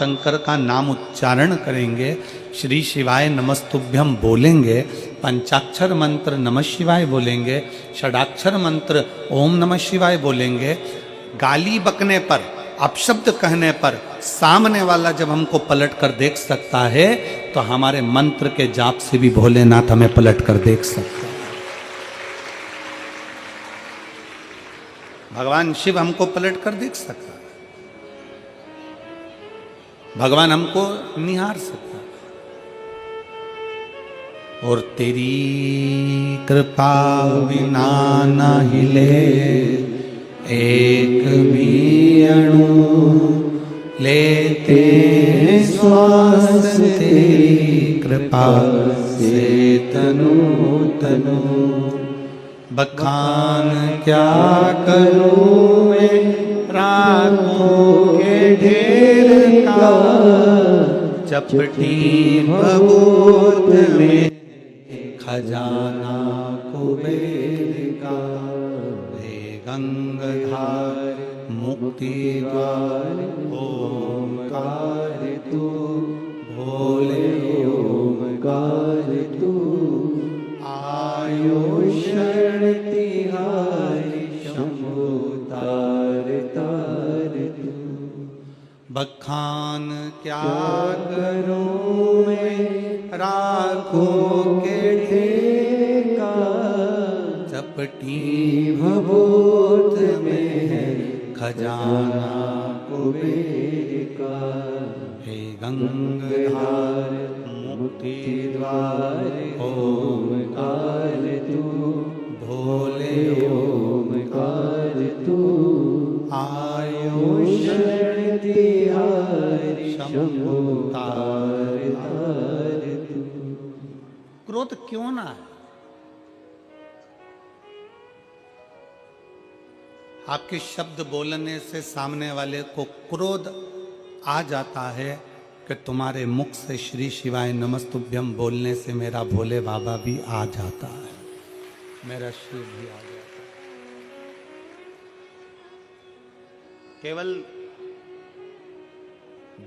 शंकर का नाम उच्चारण करेंगे, श्री शिवाय नमस्तुभ्यम बोलेंगे, पंचाक्षर मंत्र नमः शिवाय बोलेंगे, षडाक्षर मंत्र ओम नमः शिवाय बोलेंगे, गाली बकने पर, अपशब्द कहने पर सामने वाला जब हमको पलट कर देख सकता है तो हमारे मंत्र के जाप से भी भोलेनाथ हमें पलट कर देख सकता है। भगवान शिव हमको पलट कर देख सकता है, भगवान हमको निहार सकता है। और तेरी कृपा बिना न हिले एक भी अणु, लेते श्वास तेरी कृपा से तनु तनु। बखान क्या करूं मैं रातों के ढेर का, चपटी भभूत में खजाना कुबेर का। हे गंगाधार मुक्ति द्वार ओमकार तू, भोले ओमकार तू। आयो शरण तिहारी शंभु तार तार तू। बखान क्या करूं मैं राखों के ढेर का, चपटी भभूत में है खजाना कुबेर का। हे गंगाधार मुक्ति द्वार ओमकार तू, भोले ओमकार तू। आयो शरण तिहारी शंभु तार तार तू। क्रोध क्यों ना है? आपके शब्द बोलने से सामने वाले को क्रोध आ जाता है कि तुम्हारे मुख से श्री शिवाय नमस्तुभ्यम बोलने से मेरा भोले बाबा भी आ जाता है, मेरा शिव भी आ जाता है। केवल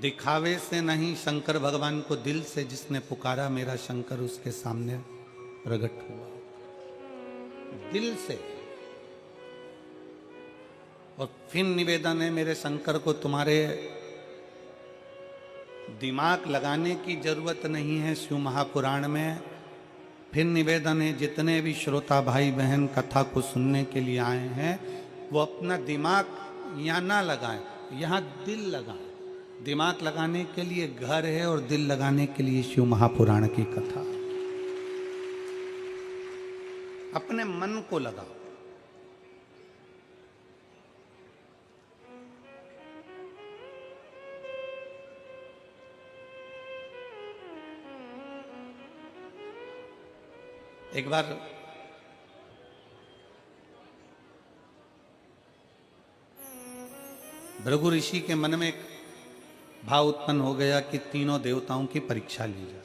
दिखावे से नहीं, शंकर भगवान को दिल से जिसने पुकारा मेरा शंकर उसके सामने प्रकट हुआ, दिल से। और फिर निवेदन है मेरे शंकर को, तुम्हारे दिमाग लगाने की जरूरत नहीं है शिव महापुराण में। फिर निवेदन है जितने भी श्रोता भाई बहन कथा को सुनने के लिए आए हैं वो अपना दिमाग यहाँ ना लगाएं, यहाँ दिल लगाएं। दिमाग लगाने के लिए घर है और दिल लगाने के लिए शिव महापुराण की कथा। अपने मन को लगाओ। एक बार भृगु ऋषि के मन में एक भाव उत्पन्न हो गया कि तीनों देवताओं की परीक्षा ली जाए।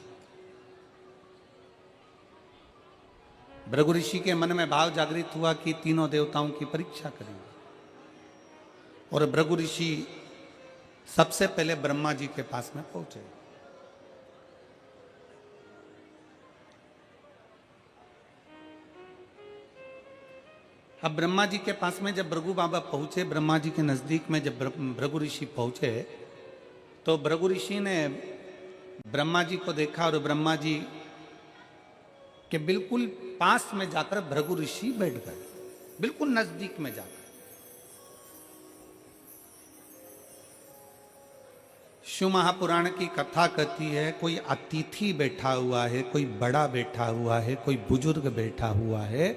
भृगु ऋषि के मन में भाव जागृत हुआ कि तीनों देवताओं की परीक्षा करेंगे। और भृगु ऋषि सबसे पहले ब्रह्मा जी के पास में पहुंचे। अब ब्रह्मा जी के पास में जब भृगु बाबा पहुंचे, ब्रह्मा जी के नजदीक में जब भृगु ऋषि पहुंचे तो भृगु ऋषि ने ब्रह्मा जी को देखा और ब्रह्मा जी के बिल्कुल पास में जाकर भृगु ऋषि बैठ गए, बिल्कुल नजदीक में जाकर। शिव महापुराण की कथा कहती है कोई अतिथि बैठा हुआ है, कोई बड़ा बैठा हुआ है, कोई बुजुर्ग बैठा हुआ है,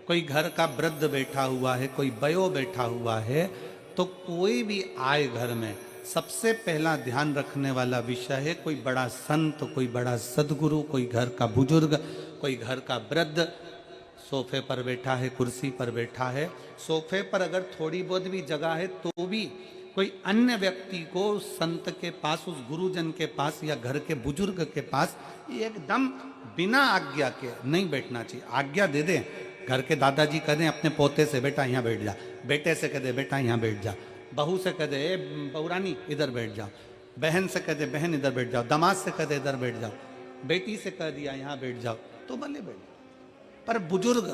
कोई घर का वृद्ध बैठा हुआ है, कोई बयो बैठा हुआ है, तो कोई भी आए घर में सबसे पहला ध्यान रखने वाला विषय है कोई बड़ा संत, कोई बड़ा सदगुरु, कोई घर का बुजुर्ग, कोई घर का वृद्ध सोफे पर बैठा है, कुर्सी पर बैठा है। सोफे पर अगर थोड़ी बहुत भी जगह है तो भी कोई अन्य व्यक्ति को संत के पास, उस गुरुजन के पास या घर के बुजुर्ग के पास एकदम बिना आज्ञा के नहीं बैठना चाहिए। आज्ञा दे दें, घर के दादाजी कह दें अपने पोते से बेटा यहाँ बैठ जा, बेटे से कह दे बेटा यहाँ बैठ जा, बहू से कह दे बहुरानी इधर बैठ जा, बहन से कह दे बहन इधर बैठ जाओ, दामाद से कह दे इधर बैठ जाओ, बेटी से कह दिया यहां बैठ जाओ तो भले बैठ जाओ। पर बुजुर्ग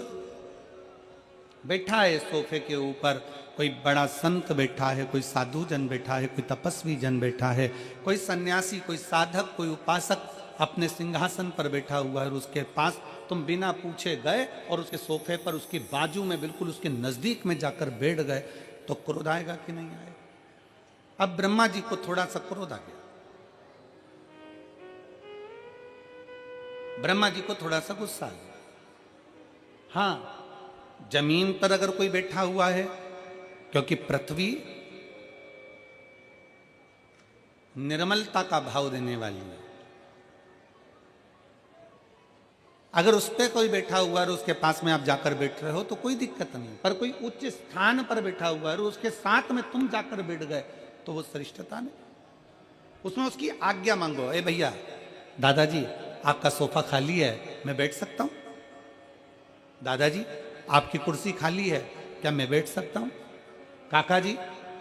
बैठा है सोफे के ऊपर, कोई बड़ा संत बैठा है, कोई साधु जन बैठा है, कोई तपस्वी जन बैठा है, कोई सन्यासी, कोई साधक, कोई उपासक अपने सिंहासन पर बैठा हुआ है, और उसके पास तुम बिना पूछे गए और उसके सोफे पर उसकी बाजू में बिल्कुल उसके नजदीक में जाकर बैठ गए तो क्रोध आएगा कि नहीं आएगा? अब ब्रह्मा जी को थोड़ा सा क्रोध आ गया, ब्रह्मा जी को थोड़ा सा गुस्सा आ गया। हाँ, जमीन पर अगर कोई बैठा हुआ है, क्योंकि पृथ्वी निर्मलता का भाव देने वाली है, अगर उस पर कोई बैठा हुआ है और उसके पास में आप जाकर बैठ रहे हो तो कोई दिक्कत नहीं। पर कोई उच्च स्थान पर बैठा हुआ है और उसके साथ में तुम जाकर बैठ गए तो वो श्रेष्ठता नहीं, उसमें उसकी आज्ञा मांगो। ए भैया, दादाजी आपका सोफा खाली है, मैं बैठ सकता हूं? दादाजी आपकी कुर्सी खाली है, क्या मैं बैठ सकता हूं? काका जी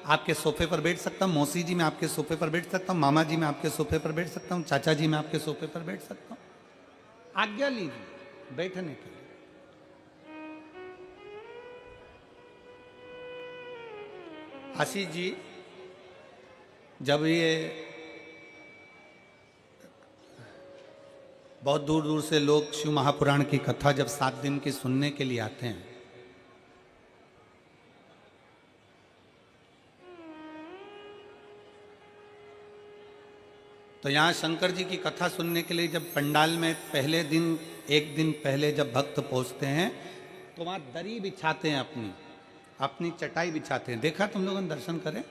आपके सोफे पर बैठ सकता हूं? मौसी जी मैं आपके सोफे पर बैठ सकता हूं? मामा जी मैं आपके सोफे पर बैठ सकता हूं? चाचा जी मैं आपके सोफे पर बैठ सकता हूं? आज्ञा लीजिए बैठने के लिए। आशीष जी, जब ये बहुत दूर दूर से लोग शिव महापुराण की कथा जब 7 दिन की सुनने के लिए आते हैं, तो यहाँ शंकर जी की कथा सुनने के लिए जब पंडाल में पहले दिन, एक दिन पहले जब भक्त पहुंचते हैं तो वहाँ दरी बिछाते हैं, अपनी चटाई बिछाते हैं। देखा तुम लोगों ने? दर्शन करें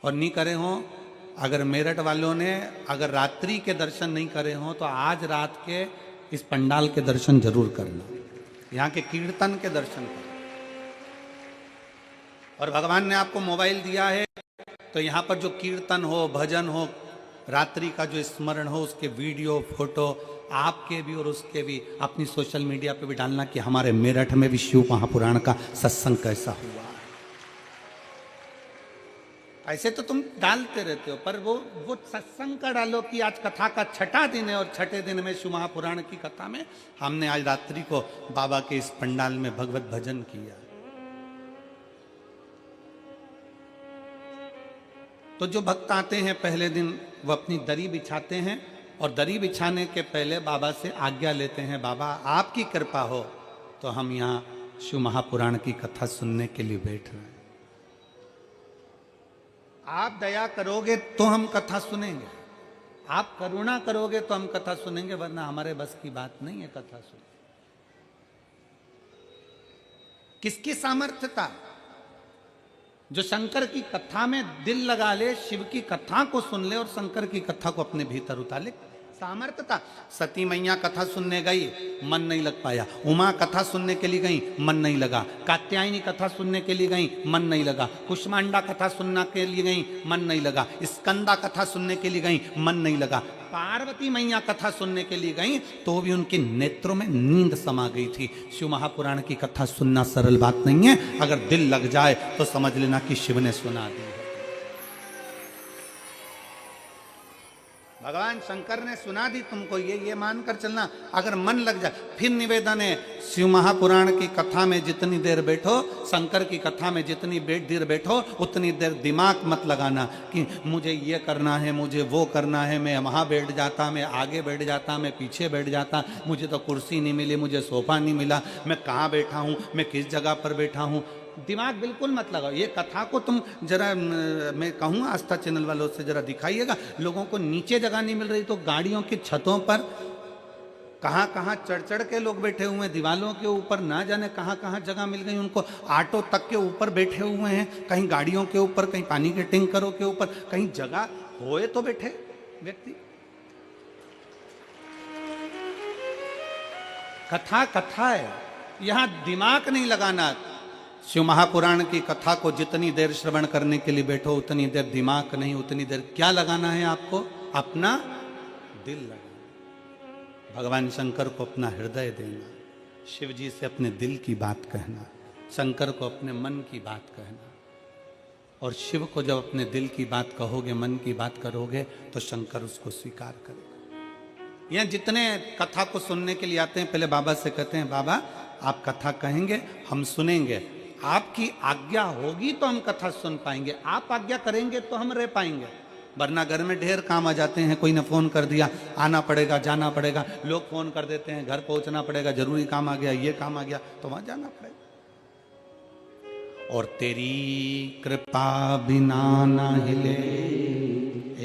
और नहीं करे हो, अगर मेरठ वालों ने अगर रात्रि के दर्शन नहीं करे हो तो आज रात के इस पंडाल के दर्शन जरूर करना, यहाँ के कीर्तन के दर्शन करना। और भगवान ने आपको मोबाइल दिया है तो यहाँ पर जो कीर्तन हो, भजन हो, रात्रि का जो स्मरण हो, उसके वीडियो फोटो आपके भी और उसके भी अपनी सोशल मीडिया पे भी डालना कि हमारे मेरठ में भी शिव महापुराण का सत्संग कैसा हुआ। ऐसे तो तुम डालते रहते हो, पर वो सत्संग का डालो कि आज कथा का 6ठा दिन है और 6ठे दिन में शिव महापुराण की कथा में हमने आज रात्रि को बाबा के इस पंडाल में भगवत भजन किया। तो जो भक्त आते हैं पहले दिन वो अपनी दरी बिछाते हैं और दरी बिछाने के पहले बाबा से आज्ञा लेते हैं, बाबा आपकी कृपा हो तो हम यहाँ शिव महापुराण की कथा सुनने के लिए बैठ रहे हैं, आप दया करोगे तो हम कथा सुनेंगे, आप करुणा करोगे तो हम कथा सुनेंगे, वरना हमारे बस की बात नहीं है कथा सुनने। किसकी सामर्थ्यता? जो शंकर की कथा में दिल लगा ले, शिव की कथा को सुन ले और शंकर की कथा को अपने भीतर उतार ले, सामर्थ्यता। सती मैया कथा सुनने गई, मन नहीं लग पाया। उमा कथा सुनने के लिए गई, मन नहीं लगा। कात्यायनी कथा सुनने के लिए गई, मन नहीं लगा। कुष्मांडा कथा सुनने के लिए गई, मन नहीं लगा। स्कंदा कथा सुनने के लिए गई, मन नहीं लगा। पार्वती मैया कथा सुनने के लिए गई तो भी उनके नेत्रों में नींद समा गई थी। शिव महापुराण की कथा सुनना सरल बात नहीं है, अगर दिल लग जाए तो समझ लेना कि शिव ने सुना दी। भगवान शंकर ने सुना दी तुमको, ये मानकर चलना। अगर मन लग जाए, फिर निवेदन है, शिव महापुराण की कथा में जितनी देर बैठो, शंकर की कथा में जितनी देर बैठो, उतनी देर दिमाग मत लगाना कि मुझे ये करना है, मुझे वो करना है, मैं वहाँ बैठ जाता, मैं आगे बैठ जाता, मैं पीछे बैठ जाता, मुझे तो कुर्सी नहीं मिली, मुझे सोफा नहीं मिला, मैं कहाँ बैठा हूँ, मैं किस जगह पर बैठा हूँ। दिमाग बिल्कुल मत लगाओ। ये कथा को तुम जरा, मैं कहूँ आस्था चैनल वालों से जरा दिखाइएगा, लोगों को नीचे जगह नहीं मिल रही तो गाड़ियों की छतों पर कहाँ कहाँ चढ़ के लोग बैठे हुए हैं, दीवालों के ऊपर ना जाने कहाँ कहाँ जगह मिल गई उनको। ऑटो तक के ऊपर बैठे हुए हैं, कहीं गाड़ियों के ऊपर, कहीं पानी के टैंकरों के ऊपर, कहीं जगह होए तो बैठे व्यक्ति। कथा है, यहाँ दिमाग नहीं लगाना। शिव महापुराण की कथा को जितनी देर श्रवण करने के लिए बैठो, उतनी देर दिमाग नहीं, उतनी देर क्या लगाना है आपको? अपना दिल लगाना। भगवान शंकर को अपना हृदय देना, शिव जी से अपने दिल की बात कहना, शंकर को अपने मन की बात कहना। और शिव को जब अपने दिल की बात कहोगे, मन की बात करोगे, तो शंकर उसको स्वीकार करेगा। यहाँ जितने कथा को सुनने के लिए आते हैं, पहले बाबा से कहते हैं, बाबा आप कथा कहेंगे, हम सुनेंगे, आपकी आज्ञा होगी तो हम कथा सुन पाएंगे, आप आज्ञा करेंगे तो हम रह पाएंगे, वरना घर में ढेर काम आ जाते हैं। कोई ने फोन कर दिया, आना पड़ेगा, जाना पड़ेगा, लोग फोन कर देते हैं, घर पहुंचना पड़ेगा, जरूरी काम आ गया, ये काम आ गया, तो वहां जाना पड़ेगा। और तेरी कृपा बिना न हिले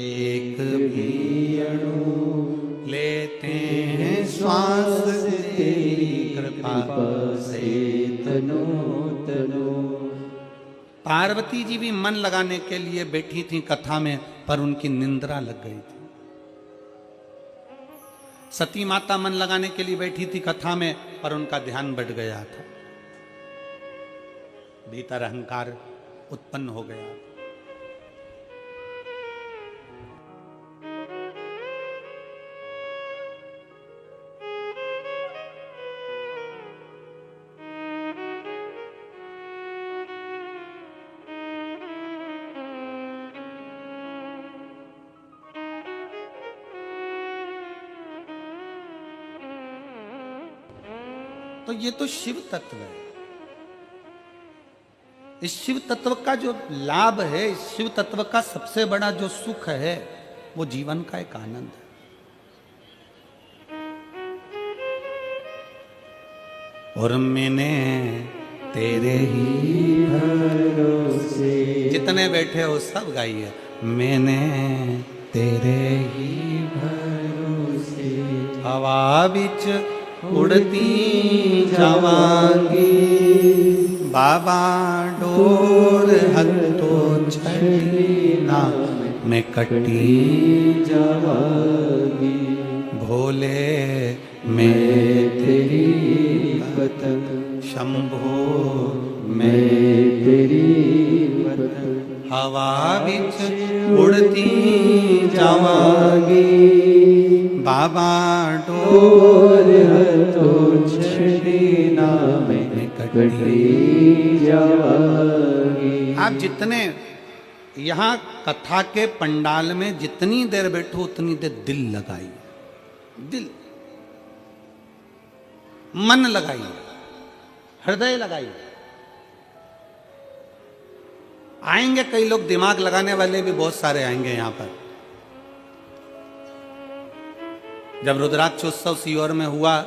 एक भी अणु, लेते हैं श्वास तेरी कृपा से तनो तनो। पार्वती जी भी मन लगाने के लिए बैठी थी कथा में, पर उनकी निंद्रा लग गई थी। सती माता मन लगाने के लिए बैठी थी कथा में, पर उनका ध्यान बढ़ गया था, भीतर अहंकार उत्पन्न हो गया। तो ये तो शिव तत्व है। इस शिव तत्व का जो लाभ है, इस शिव तत्व का सबसे बड़ा जो सुख है, वो जीवन का एक आनंद है। और मैंने तेरे ही भरोसे, जितने बैठे हो सब गाइए, मैंने तेरे ही भरोसे हवा बिच उड़ती जावांगी, बाबा डोर हत्तो छड़ी ना मैं कटी जावांगी, भोले मैं तेरी पतंग, शंभो मैं तेरी पतंग, हवा बिच उड़ती जावांगी, बाबा डोर हत्तो छड़ी ना मैं कटी जावांगी। आप जितने यहाँ कथा के पंडाल में जितनी देर बैठो, उतनी देर दिल लगाइए, दिल मन लगाइए, हृदय लगाइए। आएंगे कई लोग, दिमाग लगाने वाले भी बहुत सारे आएंगे यहाँ पर। जब रुद्राक्ष उत्सव सीहोर में हुआ,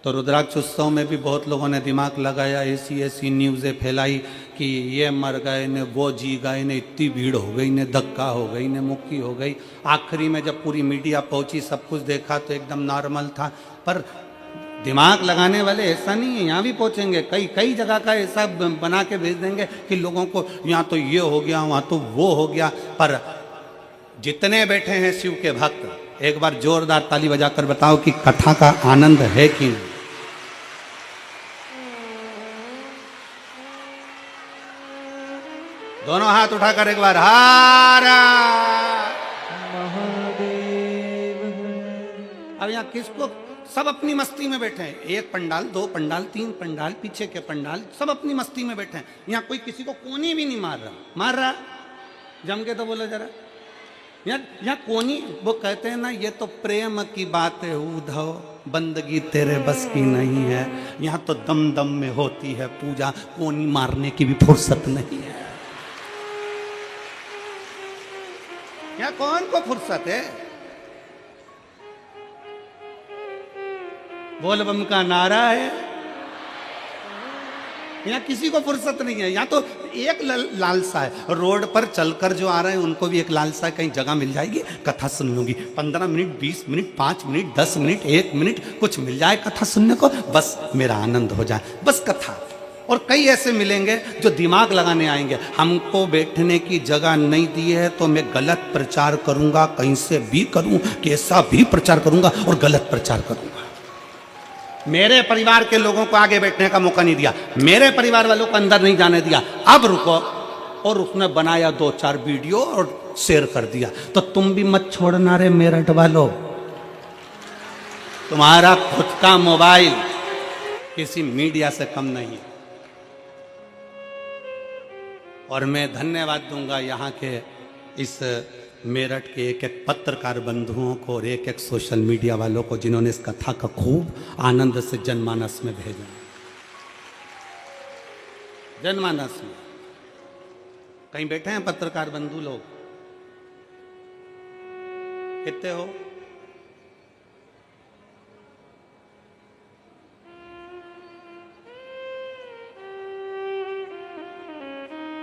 तो रुद्राक्ष उत्सव में भी बहुत लोगों ने दिमाग लगाया, ऐसी ऐसी न्यूज़ें फैलाई कि ये मर गए ने, वो जी गए ने, इतनी भीड़ हो गई ने, धक्का हो गई ने, मुक्की हो गई। आखिरी में जब पूरी मीडिया पहुंची, सब कुछ देखा तो एकदम नॉर्मल था। पर दिमाग लगाने वाले ऐसा नहीं है, यहाँ भी पहुंचेंगे, कई जगह का ऐसा बना के भेज देंगे कि लोगों को यहाँ तो ये हो गया, वहाँ तो वो हो गया। पर जितने बैठे हैं शिव के भक्त, एक बार जोरदार ताली बजाकर बताओ कि कथा का आनंद है कि नहीं। दोनों हाथ उठाकर एक बार हारा महादेव। अब यहाँ किसको, सब अपनी मस्ती में बैठे हैं, एक पंडाल, दो पंडाल, तीन पंडाल, पीछे के पंडाल, सब अपनी मस्ती में बैठे हैं। यहाँ कोई किसी को कोनी भी नहीं मार रहा, जम के तो बोलो जरा। यहाँ कोनी, वो कहते हैं ना, ये तो प्रेम की बात है उद्धव, बंदगी तेरे बस की नहीं है। यहाँ तो दम दम में होती है पूजा, कोनी मारने की भी फुर्सत नहीं है। यहाँ कौन को फुर्सत है? बोल बम का नारा है, यहाँ किसी को फुर्सत नहीं है। यहाँ तो एक लालसा है, रोड पर चलकर जो आ रहे हैं उनको भी एक लालसा है, कहीं जगह मिल जाएगी, कथा सुन लूंगी, 15 minute, 20 minute, 5 minute, 10 minute, 1 minute, कुछ मिल जाए कथा सुनने को, बस मेरा आनंद हो जाए, बस कथा। और कई ऐसे मिलेंगे जो दिमाग लगाने आएंगे, हमको बैठने की जगह नहीं दी है तो मैं गलत प्रचार करूंगा, कहीं से भी करूं, कैसा भी प्रचार करूंगा और गलत प्रचार करूंगा। मेरे परिवार के लोगों को आगे बैठने का मौका नहीं दिया, मेरे परिवार वालों को अंदर नहीं जाने दिया, अब रुको। और उसने बनाया 2-4 वीडियो और शेयर कर दिया। तो तुम भी मत छोड़ना रे मेरठ वालों, तुम्हारा खुद का मोबाइल किसी मीडिया से कम नहीं है। और मैं धन्यवाद दूंगा यहाँ के इस मेरठ के एक एक पत्रकार बंधुओं को और एक एक सोशल मीडिया वालों को जिन्होंने इस कथा का खूब आनंद से जनमानस में भेजा। जनमानस में कहीं बैठे हैं पत्रकार बंधु लोग? कितने हो?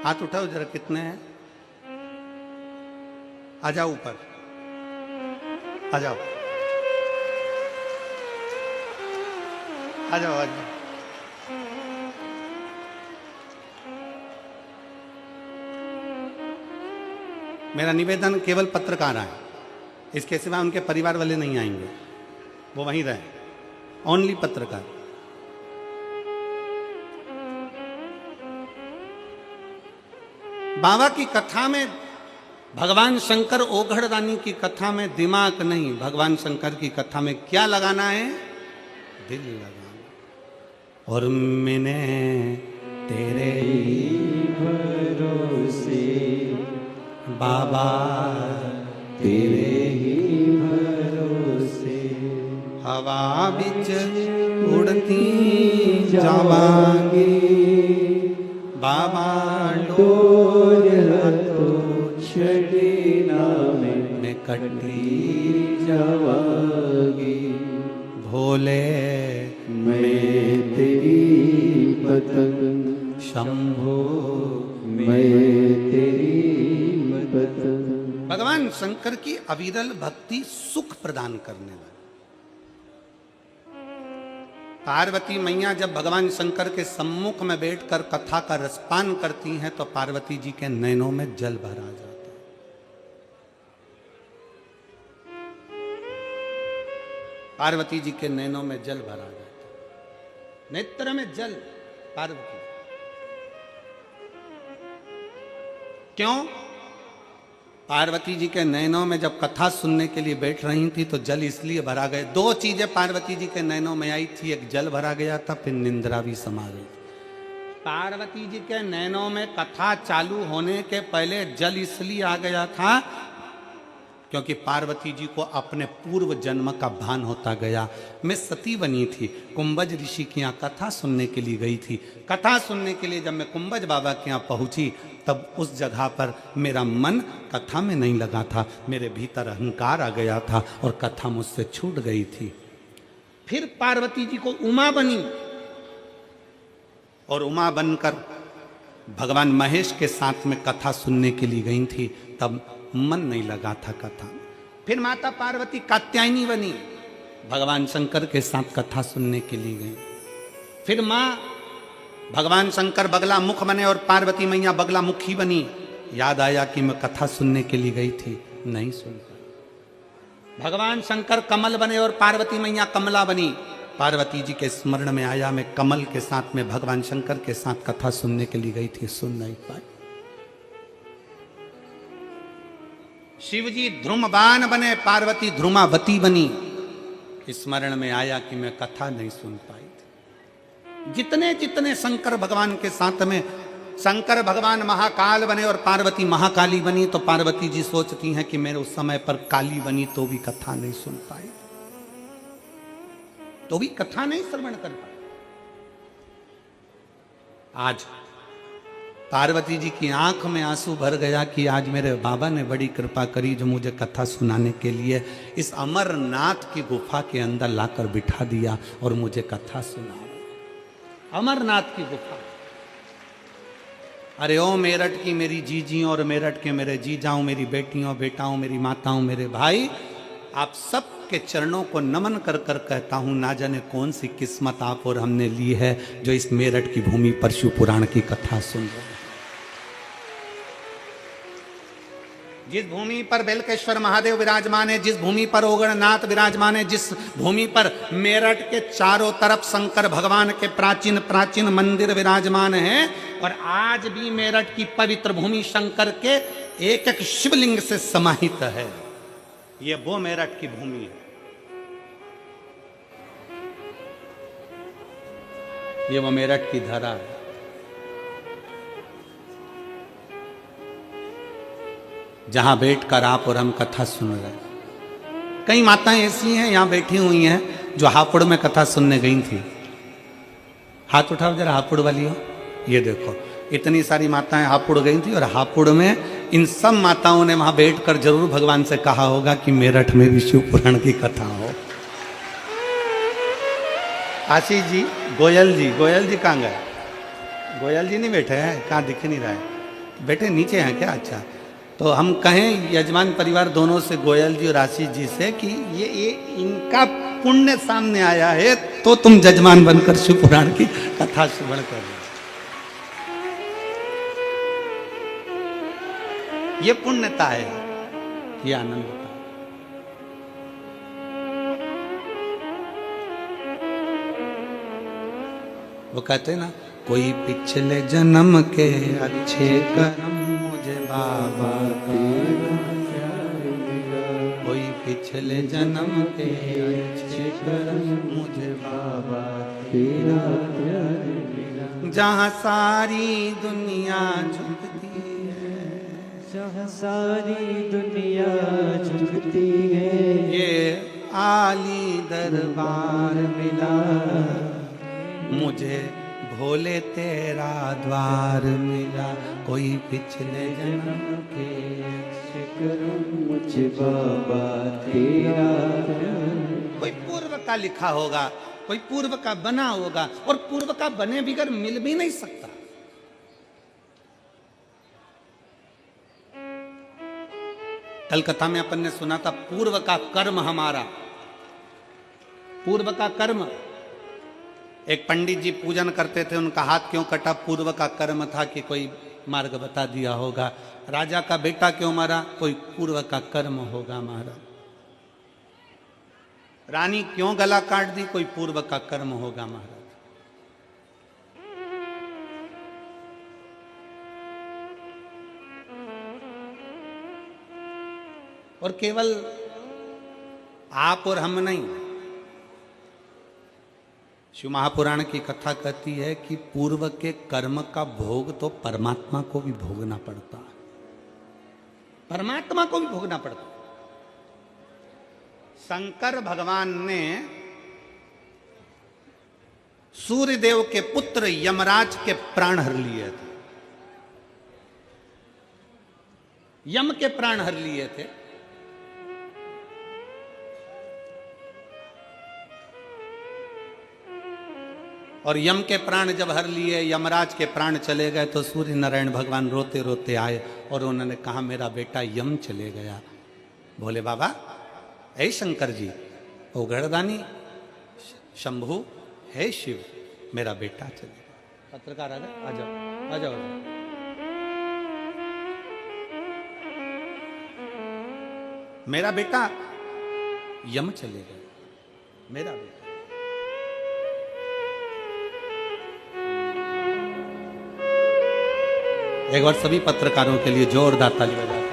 हाथ उठाओ जरा, कितने हैं? आ जाओ ऊपर, आ जाओ, आ जाओ, आ जाओ। मेरा निवेदन केवल पत्रकार आए, इसके सिवा उनके परिवार वाले नहीं आएंगे, वो वहीं रहे। ओनली पत्रकार। बाबा की कथा में, भगवान शंकर ओघड़ रानी की कथा में दिमाग नहीं, भगवान शंकर की कथा में क्या लगाना है? दिल लगाना। और मैंने तेरे भरोसे बाबा, तेरे ही भरोसे हवा बिच उड़ती जावांगी बाबा, डोर तो छड़ी में कटी जावांगी भोले, मैं तेरी पतंग शंभो, मैं तेरी पतंग। भगवान शंकर की अविरल भक्ति सुख प्रदान करने वाली। पार्वती मैया जब भगवान शंकर के सम्मुख में बैठकर कथा का रसपान करती हैं तो पार्वती जी के नैनों में जल भरा जाता है। पार्वती जी के नैनों में जल भरा जाता है, नेत्र में जल। पार्वती क्यों? पार्वती जी के नैनों में जब कथा सुनने के लिए बैठ रही थी तो जल इसलिए भरा गया। दो चीजें पार्वती जी के नैनों में आई थी, एक जल भरा गया था, फिर निंद्रा भी समा गई थी। पार्वती जी के नैनों में कथा चालू होने के पहले जल इसलिए आ गया था क्योंकि पार्वती जी को अपने पूर्व जन्म का भान होता गया। मैं सती बनी थी, कुंभज ऋषि के यहाँ कथा सुनने के लिए गई थी। कथा सुनने के लिए जब मैं कुंभज बाबा के यहाँ पहुंची तब उस जगह पर मेरा मन कथा में नहीं लगा था, मेरे भीतर अहंकार आ गया था और कथा मुझसे छूट गई थी। फिर पार्वती जी को उमा बनी और उमा बनकर भगवान महेश के साथ में कथा सुनने के लिए गई थी, तब मन नहीं लगा था कथा। फिर माता पार्वती कात्यायनी बनी, भगवान शंकर के साथ कथा सुनने के लिए गई। फिर माँ भगवान शंकर बगला मुख बने और पार्वती मैया बगला मुखी बनी। याद आया कि मैं कथा सुनने के लिए गई थी, नहीं सुन पाई। भगवान शंकर कमल बने और पार्वती मैया कमला बनी। पार्वती जी के स्मरण में आया मैं कमल के साथ में भगवान शंकर के साथ कथा सुनने के लिए गई थी, सुन नहीं पाई। शिव जी ध्रुमबान बने, पार्वती ध्रुमावती बनी। स्मरण में आया कि मैं कथा नहीं सुन पाई थी। जितने जितने शंकर भगवान के साथ में, शंकर भगवान महाकाल बने और पार्वती महाकाली बनी, तो पार्वती जी सोचती हैं कि मेरे उस समय पर काली बनी तो भी कथा नहीं सुन पाई, तो भी कथा नहीं श्रवण कर पाई। आज पार्वती जी की आंख में आंसू भर गया कि आज मेरे बाबा ने बड़ी कृपा करी जो मुझे कथा सुनाने के लिए इस अमरनाथ की गुफा के अंदर लाकर बिठा दिया और मुझे कथा सुना। अमरनाथ की गुफा। अरे ओ मेरठ की मेरी जीजियों और मेरठ के मेरे जीजाओं, मेरी बेटियों बेटाओं, मेरी माताओं, मेरे भाई, आप सब के चरणों को नमन कर कर कहता हूं, ना जाने कौन सी किस्मत आप और हमने ली है जो इस मेरठ की भूमि पर शिव पुराण की कथा सुन रहे हैं। जिस भूमि पर बेलकेश्वर महादेव विराजमान है, जिस भूमि पर ओगणनाथ विराजमान है, जिस भूमि पर मेरठ के चारों तरफ शंकर भगवान के प्राचीन प्राचीन मंदिर विराजमान हैं, और आज भी मेरठ की पवित्र भूमि शंकर के एक एक शिवलिंग से समाहित है। ये वो मेरठ की भूमि है, ये वो मेरठ की धरा है। जहां बैठकर आप और हम कथा सुन रहे हैं। कई माताएं ऐसी हैं यहां बैठी हुई हैं जो हापुड़ में कथा सुनने गई थी। हाथ उठाओ जरा, हापुड़ वाली हो। ये देखो, इतनी सारी माताएं हापुड़ गई थी और हापुड़ में इन सब माताओं ने वहां बैठकर जरूर भगवान से कहा होगा कि मेरठ में भी शिव पुराण की कथा हो। आशीष जी, गोयल जी कहाँ गए? गोयल जी नहीं बैठे हैं, कहाँ दिख नहीं रहा है, बैठे नीचे हैं क्या? अच्छा, तो हम कहें यजमान परिवार दोनों से, गोयल जी और आशीष जी से, कि ये इनका पुण्य सामने आया है तो तुम जजमान बनकर शिव पुराण की कथा श्रवण कर रहे हो। ये पुण्यता है, ये आनंदता। वो कहते हैं ना, कोई पिछले जन्म के अच्छे कर्म मुझे बाबा तेरा, कोई पिछले जन्म के अच्छे कर्म मुझे बाबा तेरा, जहाँ सारी दुनिया झुकती है, जहाँ सारी दुनिया झुकती है, ये आली दरबार मिला, मुझे भोले तेरा द्वार मिला। कोई पिछले जन्म के अच्छे कर्म मुझे बाबा तेरा, कोई पूर्व का लिखा होगा, कोई पूर्व का बना होगा, और पूर्व का बने बिगर मिल भी नहीं सकता। कलकत्ता में अपन ने सुना था, पूर्व का कर्म हमारा, पूर्व का कर्म। एक पंडित जी पूजन करते थे, उनका हाथ क्यों कटा? पूर्व का कर्म था कि कोई मार्ग बता दिया होगा। राजा का बेटा क्यों मारा? कोई पूर्व का कर्म होगा मारा। रानी क्यों गला काट दी? कोई पूर्व का कर्म होगा महाराज। और केवल आप और हम नहीं, शिव महापुराण की कथा कहती है कि पूर्व के कर्म का भोग तो परमात्मा को भी भोगना पड़ता है, परमात्मा को भी भोगना पड़ता है। शंकर भगवान ने सूर्यदेव के पुत्र यमराज के प्राण हर लिए थे, यम के प्राण हर लिए थे। और यम के प्राण जब हर लिए, यमराज के प्राण चले गए, तो सूर्य नारायण भगवान रोते रोते आए और उन्होंने कहा, मेरा बेटा यम चले गया। बोले बाबा, ऐ शंकर जी, ओ गढ़दानी शंभु, हे शिव, मेरा बेटा चले गया। पत्रकार आ जाओ, आ जाओ, आ जाओ, आ जाओ। मेरा बेटा यम चले गए, मेरा बेटा। एक बार सभी पत्रकारों के लिए जोरदार ताली बजाते हैं।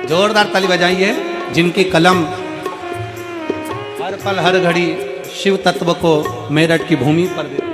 जोरदार ताली बजाइए, जिनकी कलम हर पल हर घड़ी शिव तत्व को मेरठ की भूमि पर देती है।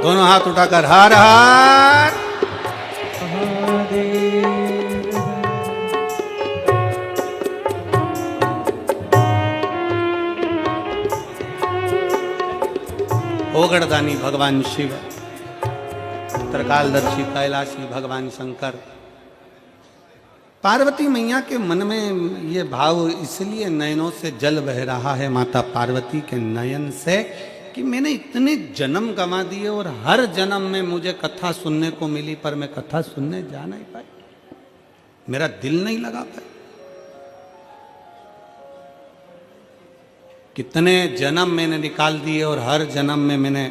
दोनों हाथ उठाकर हर हर महादेव। ओगड़दानी भगवान शिव, त्रिकालदर्शी कैलाशी भगवान शंकर। पार्वती मैया के मन में ये भाव इसलिए नयनों से जल बह रहा है माता पार्वती के नयन से कि मैंने इतने जन्म गंवा दिए और हर जन्म में मुझे कथा सुनने को मिली, पर मैं कथा सुनने जा नहीं पाई, मेरा दिल नहीं लगा पाया। कितने जन्म मैंने निकाल दिए और हर जन्म में मैंने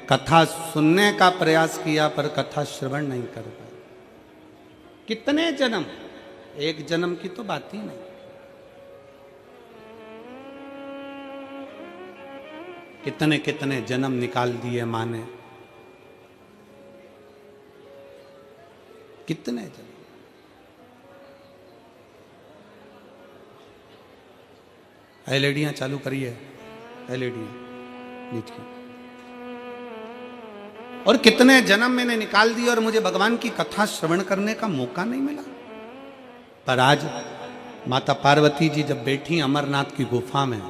कथा सुनने का प्रयास किया, पर कथा श्रवण नहीं कर पाया। कितने जन्म, एक जन्म की तो बात ही नहीं। कितने कितने जन्म निकाल दिए मां ने, कितने जन्म। एलईडियां चालू करिए, एलईडियां नीच की। और कितने जन्म मैंने निकाल दिए और मुझे भगवान की कथा श्रवण करने का मौका नहीं मिला। पर आज माता पार्वती जी जब बैठी अमरनाथ की गुफा में,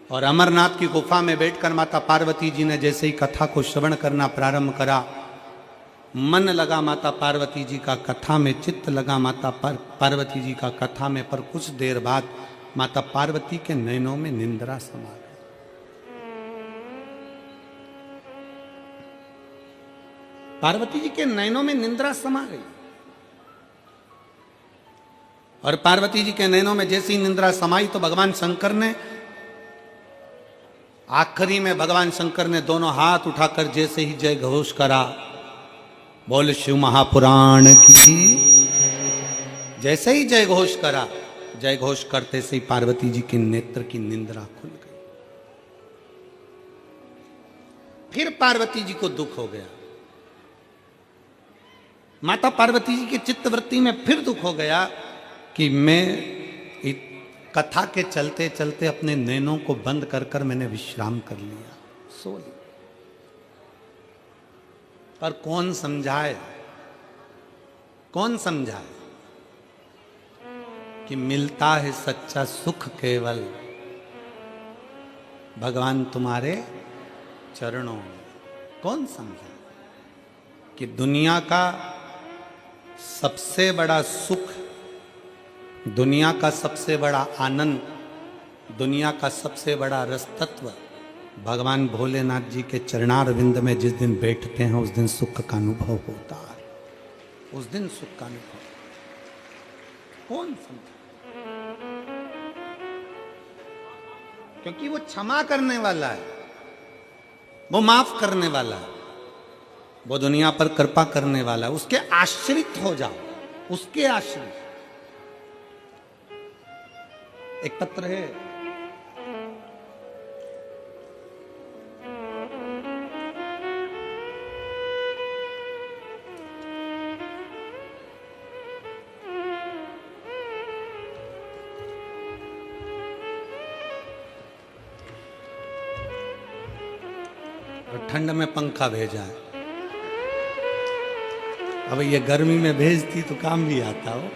और अमरनाथ की गुफा में बैठकर माता पार्वती जी ने जैसे ही कथा को श्रवण करना प्रारंभ करा, मन लगा माता पार्वती जी का कथा में, चित्त लगा माता पार्वती जी का कथा में। पर कुछ देर बाद माता पार्वती के नयनों में निंद्रा समा गई। पार्वती जी के नयनों में निंद्रा समा गई। और पार्वती जी के नयनों में जैसी निंद्रा समाई तो भगवान शंकर ने, आखिरी में भगवान शंकर ने दोनों हाथ उठाकर जैसे ही जय घोष करा, बोल शिव महापुराण की। जैसे ही जय घोष करा, जय घोष करते से ही पार्वती जी के नेत्र की निंद्रा खुल गई। फिर पार्वती जी को दुख हो गया। माता पार्वती जी के चित्तवृत्ति में फिर दुख हो गया कि मैं कथा के चलते चलते अपने नैनों को बंद कर कर मैंने विश्राम कर लिया, सो लिया। पर कौन समझाए, कौन समझाए कि मिलता है सच्चा सुख केवल भगवान तुम्हारे चरणों में। कौन समझाए कि दुनिया का सबसे बड़ा सुख, दुनिया का सबसे बड़ा आनंद, दुनिया का सबसे बड़ा रस तत्व भगवान भोलेनाथ जी के चरणारविंद में जिस दिन बैठते हैं उस दिन सुख का अनुभव होता है। उस दिन सुख का अनुभव कौन समझा? क्योंकि वो क्षमा करने वाला है, वो माफ करने वाला है, वो दुनिया पर कृपा करने वाला है। उसके आश्रित हो जाओ, उसके आश्रित। एक पत्र है, ठंड में पंखा भेजा है। अब ये गर्मी में भेजती तो काम भी आता हो।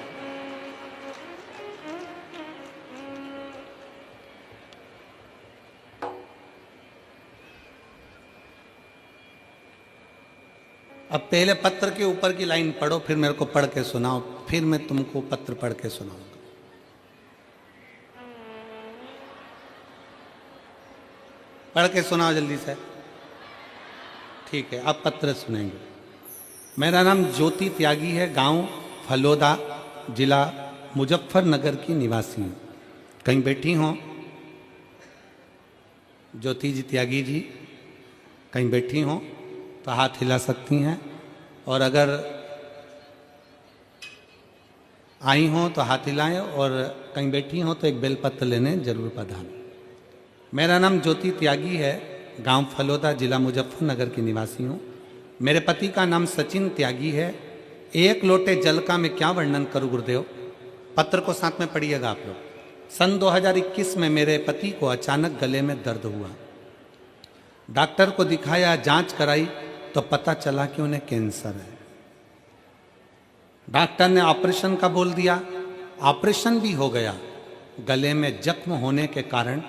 अब पहले पत्र के ऊपर की लाइन पढ़ो, फिर मेरे को पढ़ के सुनाओ, फिर मैं तुमको पत्र पढ़ के सुनाऊंगा। पढ़ के सुनाओ जल्दी से। ठीक है, अब पत्र सुनेंगे। मेरा नाम ज्योति त्यागी है, गांव फलोदा, जिला मुजफ्फरनगर की निवासी हूँ। कहीं बैठी हो ज्योति जी त्यागी जी, कहीं बैठी हो तो हाथ हिला सकती हैं, और अगर आई हो तो हाथ हिलाएं, और कहीं बैठी हो तो एक बेलपत्र लेने जरूर पधारें। मेरा नाम ज्योति त्यागी है, गांव फलोदा, जिला मुजफ्फरनगर की निवासी हूँ। मेरे पति का नाम सचिन त्यागी है। एक लोटे जल का मैं क्या वर्णन करूँ गुरुदेव। पत्र को साथ में पढ़िएगा आप लोग। सन 2021 में मेरे पति को अचानक गले में दर्द हुआ। डॉक्टर को दिखाया, जांच कराई तो पता चला कि उन्हें कैंसर है। डॉक्टर ने ऑपरेशन का बोल दिया, ऑपरेशन भी हो गया। गले में जख्म होने के कारण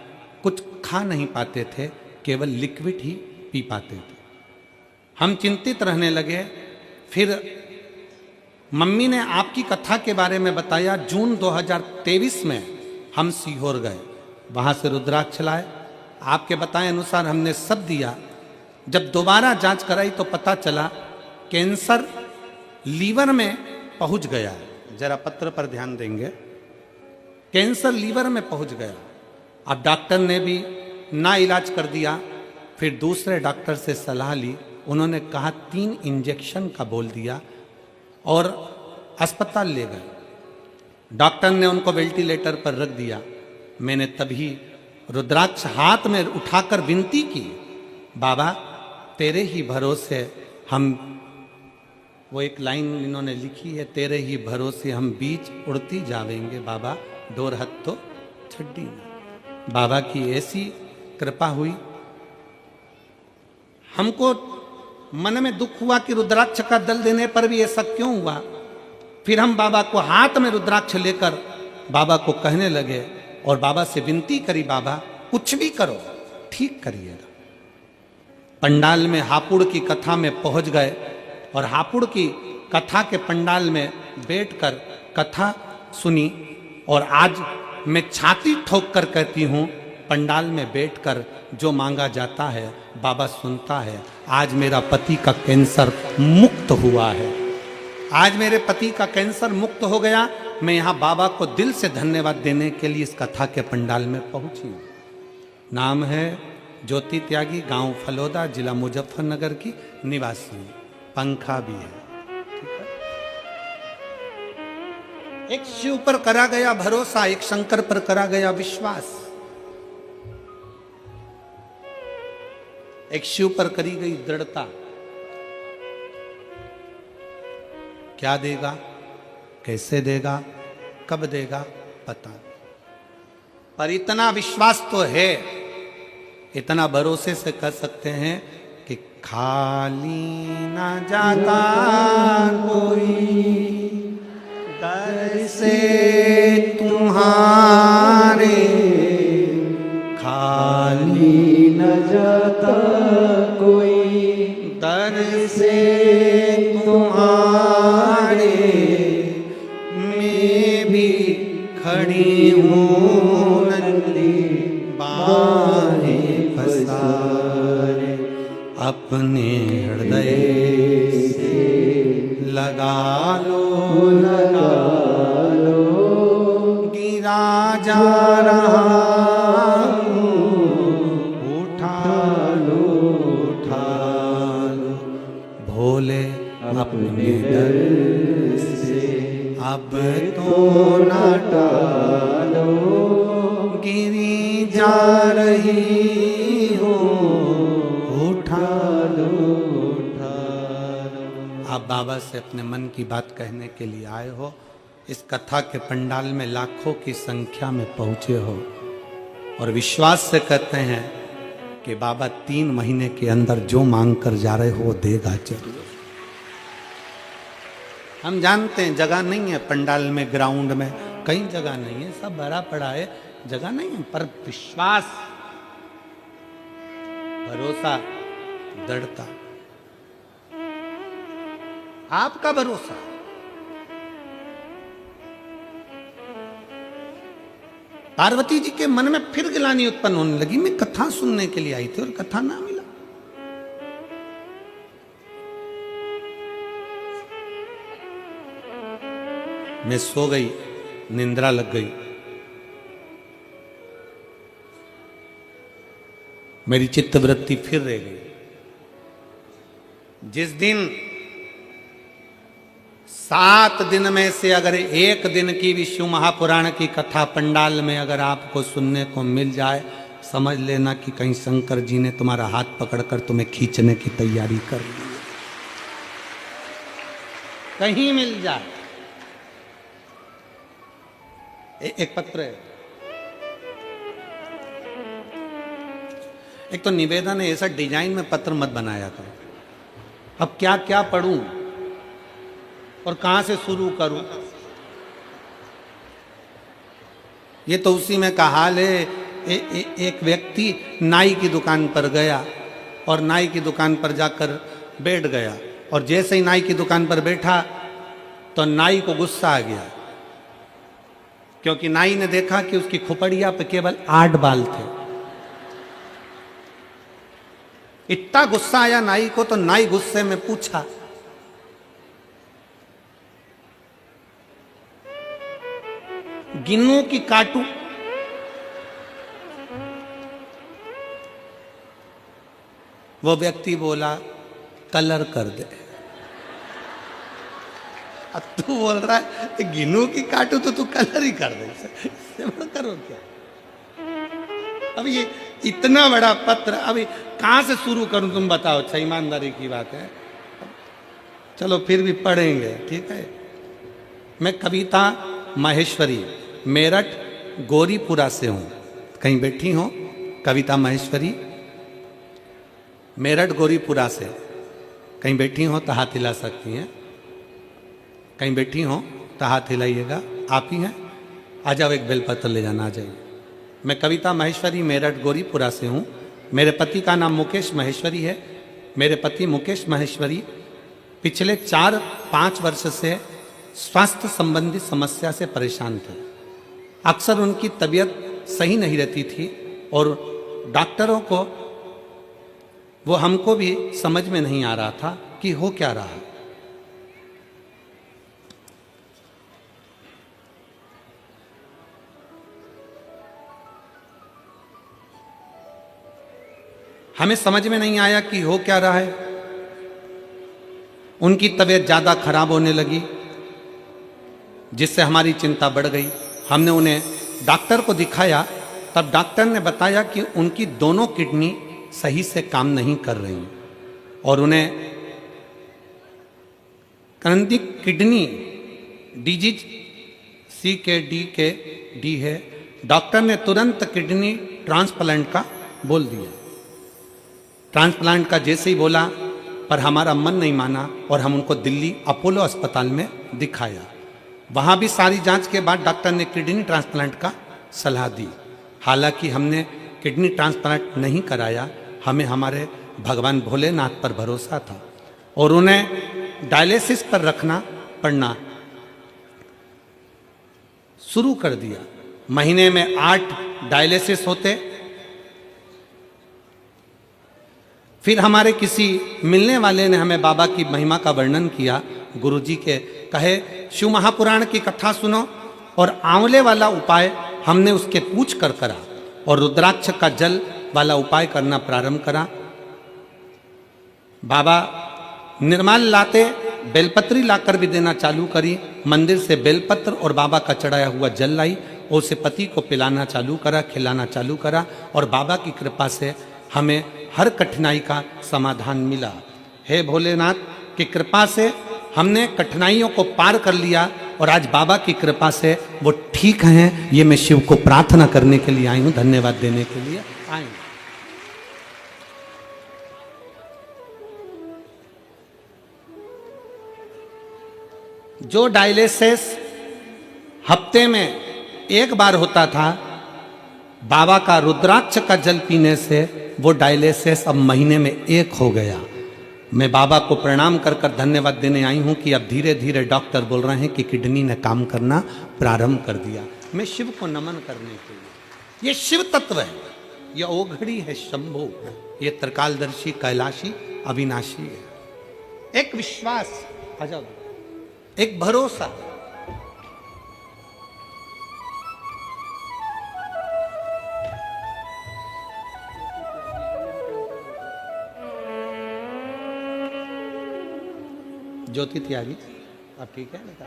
कुछ खा नहीं पाते थे, केवल लिक्विड ही पी पाते थे। हम चिंतित रहने लगे। फिर मम्मी ने आपकी कथा के बारे में बताया। जून 2023 में हम सीहोर गए, वहाँ से रुद्राक्ष लाए। आपके बताए अनुसार हमने सब दिया। जब दोबारा जांच कराई तो पता चला कैंसर लीवर में पहुंच गया है। जरा पत्र पर ध्यान देंगे, कैंसर लीवर में पहुंच गया। अब डॉक्टर ने भी ना इलाज कर दिया। फिर दूसरे डॉक्टर से सलाह ली, उन्होंने कहा 3 इंजेक्शन का बोल दिया और अस्पताल ले गए। डॉक्टर ने उनको वेंटिलेटर पर रख दिया। मैंने तभी रुद्राक्ष हाथ में उठाकर विनती की, बाबा तेरे ही भरोसे हम, वो एक लाइन इन्होंने लिखी है, तेरे ही भरोसे हम बीच उड़ती जावेंगे बाबा, डोर हथ तो छड्डी ना। बाबा की ऐसी कृपा हुई। हमको मन में दुख हुआ कि रुद्राक्ष का दल देने पर भी ऐसा क्यों हुआ। फिर हम बाबा को हाथ में रुद्राक्ष लेकर बाबा को कहने लगे और बाबा से विनती करी, बाबा कुछ भी करो ठीक करिएगा। पंडाल में हापुड़ की कथा में पहुंच गए और हापुड़ की कथा के पंडाल में बैठकर कथा सुनी। और आज मैं छाती ठोक कर कहती हूँ, पंडाल में बैठकर जो मांगा जाता है बाबा सुनता है। आज मेरा पति का कैंसर मुक्त हुआ है, आज मेरे पति का कैंसर मुक्त हो गया। मैं यहाँ बाबा को दिल से धन्यवाद देने के लिए इस कथा के पंडाल में पहुंची हूँ। नाम है ज्योति त्यागी, गांव फलोदा, जिला मुजफ्फरनगर की निवासी हूँ। पंखा भी है, ठीक है। एक शिव पर करा गया भरोसा, एक शंकर पर करा गया विश्वास। एक शिव पर करी गई दृढ़ता। क्या देगा, कैसे देगा, कब देगा पता नहीं, पर इतना विश्वास तो है, इतना भरोसे से कर सकते हैं कि खाली ना जाता कोई दर से तुम्हारे, खाली न जाता कोई दर से तुम्हारे, मैं भी खड़ी हूँ नंदी बाहें पसारे, अपने हृदय से लगा लो गिरा जा रहा हूँ, उठा लो भोले अपने दर से, अब तो न टालो, गिरी जा रही हो, उठा लो। आप बाबा से अपने मन की बात कहने के लिए आए हो, इस कथा के पंडाल में लाखों की संख्या में पहुंचे हो और विश्वास से कहते हैं कि बाबा 3 महीने के अंदर जो मांग कर जा रहे हो वो देगा जरूर। हम जानते हैं जगह नहीं है पंडाल में, ग्राउंड में कहीं जगह नहीं है, सब भरा पड़ा है, जगह नहीं है, पर विश्वास, भरोसा, दृढ़ता, आपका भरोसा। पार्वती जी के मन में फिर गिलानी उत्पन्न होने लगी। मैं कथा सुनने के लिए आई थी और कथा ना मिला। मैं सो गई, निंद्रा लग गई। मेरी चित्तवृत्ति फिर रह गई। जिस दिन 7 दिन में से अगर 1 दिन की भी शिव महापुराण की कथा पंडाल में अगर आपको सुनने को मिल जाए, समझ लेना कि कहीं शंकर जी ने तुम्हारा हाथ पकड़कर तुम्हें खींचने की तैयारी कर ली। कहीं मिल जाए। एक पत्र है, एक तो निवेदन है, ऐसा डिजाइन में पत्र मत बनाया करो। अब क्या क्या पढ़ूं और कहां से शुरू करूं? ये तो उसी में का हाल है। एक व्यक्ति नाई की दुकान पर गया और नाई की दुकान पर जाकर बैठ गया, और जैसे ही नाई की दुकान पर बैठा तो नाई को गुस्सा आ गया, क्योंकि नाई ने देखा कि उसकी खोपड़िया पे केवल 8 बाल थे। इतना गुस्सा आया नाई को, तो नाई गुस्से में पूछा, गिनूं कि काटूं? वो व्यक्ति बोला, कलर कर दे। अब तू बोल रहा है गिनूं कि काटूं, तो तू कलर ही कर दे। इससे करो क्या? अब ये इतना बड़ा पत्र, अभी कहां से शुरू करूं तुम बताओ? अच्छा, ईमानदारी की बात है, चलो फिर भी पढ़ेंगे, ठीक है। मैं कविता महेश्वरी, मेरठ गौरीपुरा से हूं। कहीं बैठी हो? कविता महेश्वरी, मेरठ गौरीपुरा से कहीं बैठी हो तो हाथ हिला सकती हैं। कहीं बैठी हो तो हाथ हिलाइएगा। आप ही हैं? आ जाओ, एक बेलपत्र ले जाना, आ जाइए। मैं कविता महेश्वरी, मेरठ गौरीपुरा से हूँ। मेरे पति का नाम मुकेश महेश्वरी है। मेरे पति मुकेश महेश्वरी पिछले 4-5 वर्ष से स्वास्थ्य संबंधी समस्या से परेशान थे। अक्सर उनकी तबीयत सही नहीं रहती थी और डॉक्टरों को, वो हमको भी समझ में नहीं आ रहा था कि हो क्या रहा है। हमें समझ में नहीं आया कि हो क्या रहा है। उनकी तबीयत ज़्यादा खराब होने लगी, जिससे हमारी चिंता बढ़ गई। हमने उन्हें डॉक्टर को दिखाया, तब डॉक्टर ने बताया कि उनकी दोनों किडनी सही से काम नहीं कर रही और उन्हें क्रॉनिक किडनी डिजीज CKD है। डॉक्टर ने तुरंत किडनी ट्रांसप्लांट का बोल दिया। ट्रांसप्लांट का जैसे ही बोला, पर हमारा मन नहीं माना और हम उनको दिल्ली अपोलो अस्पताल में दिखाया। वहाँ भी सारी जांच के बाद डॉक्टर ने किडनी ट्रांसप्लांट का सलाह दी। हालांकि हमने किडनी ट्रांसप्लांट नहीं कराया, हमें हमारे भगवान भोलेनाथ पर भरोसा था और उन्हें डायलिसिस पर रखना पड़ना शुरू कर दिया। महीने में 8 डायलिसिस होते। फिर हमारे किसी मिलने वाले ने हमें बाबा की महिमा का वर्णन किया। गुरुजी के कहे, शिव महापुराण की कथा सुनो और आंवले वाला उपाय हमने उसके पूछ कर करा और रुद्राक्ष का जल वाला उपाय करना प्रारंभ करा। बाबा निर्माल लाते, बेलपत्री लाकर भी देना चालू करी। मंदिर से बेलपत्र और बाबा का चढ़ाया हुआ जल लाई और उसे पति को पिलाना चालू करा, खिलाना चालू करा और बाबा की कृपा से हमें हर कठिनाई का समाधान मिला। हे भोलेनाथ की कृपा से हमने कठिनाइयों को पार कर लिया और आज बाबा की कृपा से वो ठीक हैं। ये मैं शिव को प्रार्थना करने के लिए आई हूँ, धन्यवाद देने के लिए आई हूँ। जो डायलिसिस हफ्ते में 1 बार होता था, बाबा का रुद्राक्ष का जल पीने से वो डायलिसिस अब महीने में 1 हो गया। मैं बाबा को प्रणाम कर कर धन्यवाद देने आई हूँ कि अब धीरे धीरे डॉक्टर बोल रहे हैं कि किडनी ने काम करना प्रारंभ कर दिया। मैं शिव को नमन करने के लिए, ये शिव तत्व है, ये ओघड़ी है शंभु, ये त्रिकालदर्शी कैलाशी अविनाशी है। एक विश्वास, आ जाओ, एक भरोसा। ज्योति त्यागी, आप ठीक है बेटा?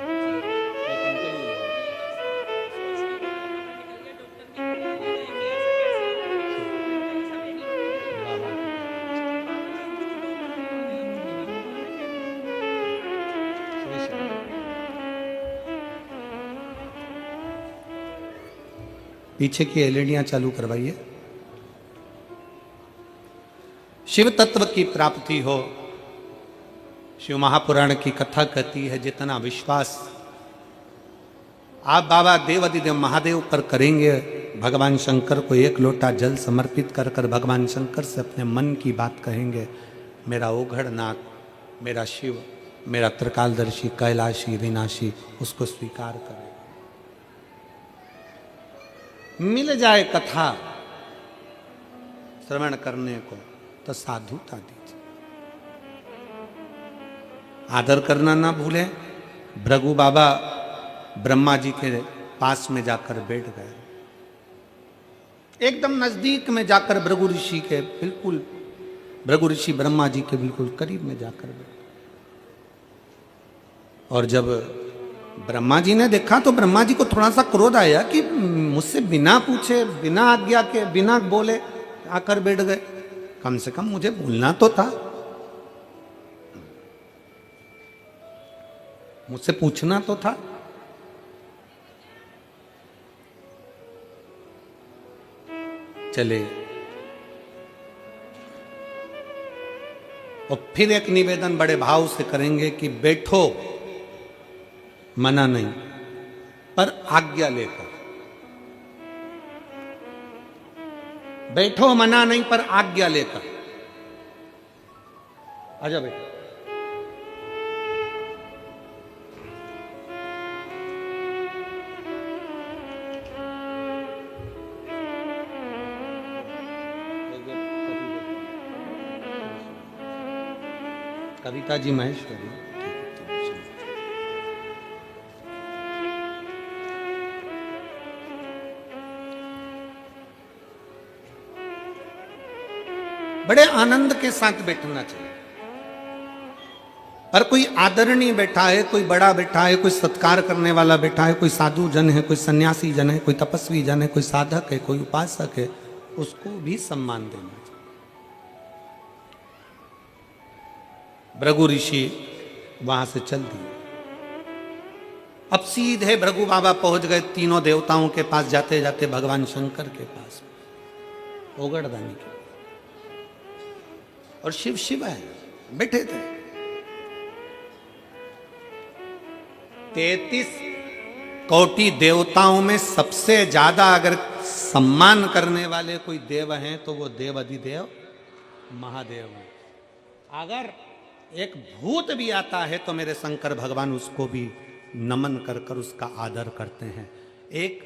पीछे की एलईडियां चालू करवाइए। शिव तत्व की प्राप्ति हो। शिव महापुराण की कथा कहती है जितना विश्वास आप बाबा देवाधिदेव महादेव पर करेंगे, भगवान शंकर को एक लोटा जल समर्पित कर कर भगवान शंकर से अपने मन की बात कहेंगे, मेरा ओघड़नाथ, मेरा शिव, मेरा त्रिकालदर्शी, कैलाशी, विनाशी, उसको स्वीकार करें। मिल जाए कथा श्रवण करने को तो साधुता दीजिए। आदर करना ना भूले। भृगु बाबा ब्रह्मा जी के पास में जाकर बैठ गए, एकदम नजदीक में जाकर भृगु ऋषि के बिल्कुल, भृगु ऋषि ब्रह्मा जी के बिल्कुल करीब में जाकर बैठ। और जब ब्रह्मा जी ने देखा तो ब्रह्मा जी को थोड़ा सा क्रोध आया कि मुझसे बिना पूछे, बिना आज्ञा के, बिना बोले आकर बैठ गए। कम से कम मुझे बोलना तो था, मुझसे पूछना तो था। चले और फिर एक निवेदन बड़े भाव से करेंगे कि बैठो, मना नहीं, पर आज्ञा लेकर बैठो, मना नहीं पर आज्ञा लेकर। आजा बेटा। कविता जी महेश्वरी। बड़े आनंद के साथ बैठना चाहिए। पर कोई आदरणीय बैठा है, कोई बड़ा बैठा है, कोई सत्कार करने वाला बैठा है, कोई साधु जन है, कोई सन्यासी जन है, कोई तपस्वी जन है, कोई साधक है, कोई उपासक है, उसको भी सम्मान देना चाहिए। भृगु ऋषि वहां से चल दिए। अब सीधे भृगु बाबा पहुंच गए तीनों देवताओं के पास, जाते जाते भगवान शंकर के पास, ओगड़दानी के। और शिव शिव है, बैठे थे। 33 कोटि देवताओं में सबसे ज्यादा अगर सम्मान करने वाले कोई देव हैं तो वो देव अधिदेव महादेव हैं। अगर एक भूत भी आता है तो मेरे शंकर भगवान उसको भी नमन कर कर उसका आदर करते हैं। एक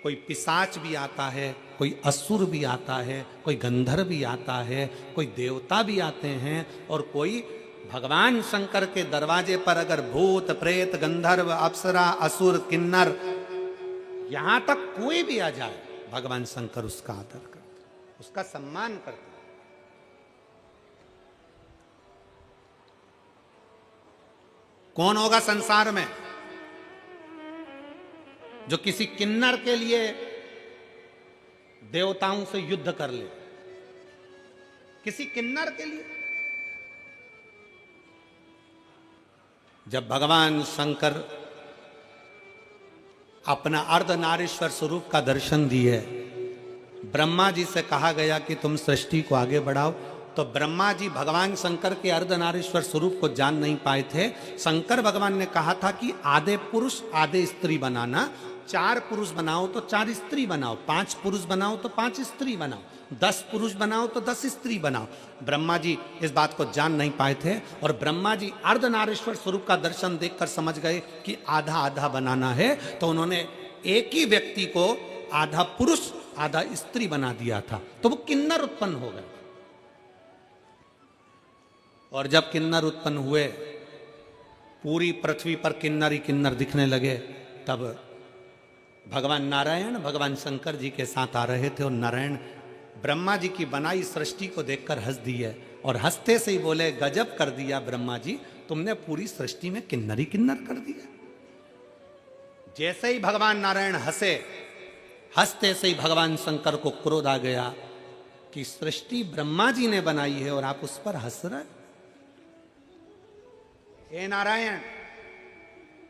कोई पिशाच भी आता है, कोई असुर भी आता है, कोई गंधर्व भी आता है, कोई देवता भी आते हैं, और कोई भगवान शंकर के दरवाजे पर अगर भूत, प्रेत, गंधर्व, अप्सरा, असुर, किन्नर, यहां तक कोई भी आ जाए, भगवान शंकर उसका आदर करते, उसका सम्मान करते। कौन होगा संसार में जो किसी किन्नर के लिए देवताओं से युद्ध कर ले? किसी किन्नर के लिए? जब भगवान शंकर अपना अर्धनारीश्वर स्वरूप का दर्शन दिए, ब्रह्मा जी से कहा गया कि तुम सृष्टि को आगे बढ़ाओ, तो ब्रह्मा जी भगवान शंकर के अर्धनारीश्वर स्वरूप को जान नहीं पाए थे। शंकर भगवान ने कहा था कि आधे पुरुष आधे स्त्री बनाना, 4 पुरुष बनाओ तो 4 स्त्री बनाओ, 5 पुरुष बनाओ तो 5 स्त्री बनाओ, 10 पुरुष बनाओ तो 10 स्त्री बनाओ। ब्रह्मा जी इस बात को जान नहीं पाए थे, और ब्रह्मा जी अर्धनारीश्वर स्वरूप का दर्शन देखकर समझ गए कि आधा आधा बनाना है, तो उन्होंने एक ही व्यक्ति को आधा पुरुष आधा स्त्री बना दिया था, तो वो किन्नर उत्पन्न हो गए। और जब किन्नर उत्पन्न हुए, पूरी पृथ्वी पर किन्नर ही किन्नर दिखने लगे, तब भगवान नारायण भगवान शंकर जी के साथ आ रहे थे, और नारायण ब्रह्मा जी की बनाई सृष्टि को देखकर हंस दिए, और हंसते से ही बोले, गजब कर दिया ब्रह्मा जी, तुमने पूरी सृष्टि में किन्नर ही किन्नर कर दिया। जैसे ही भगवान नारायण हंसे, हंसते से ही भगवान शंकर को क्रोध आ गया कि सृष्टि ब्रह्मा जी ने बनाई है और आप उस पर हंस रहे। हे नारायण,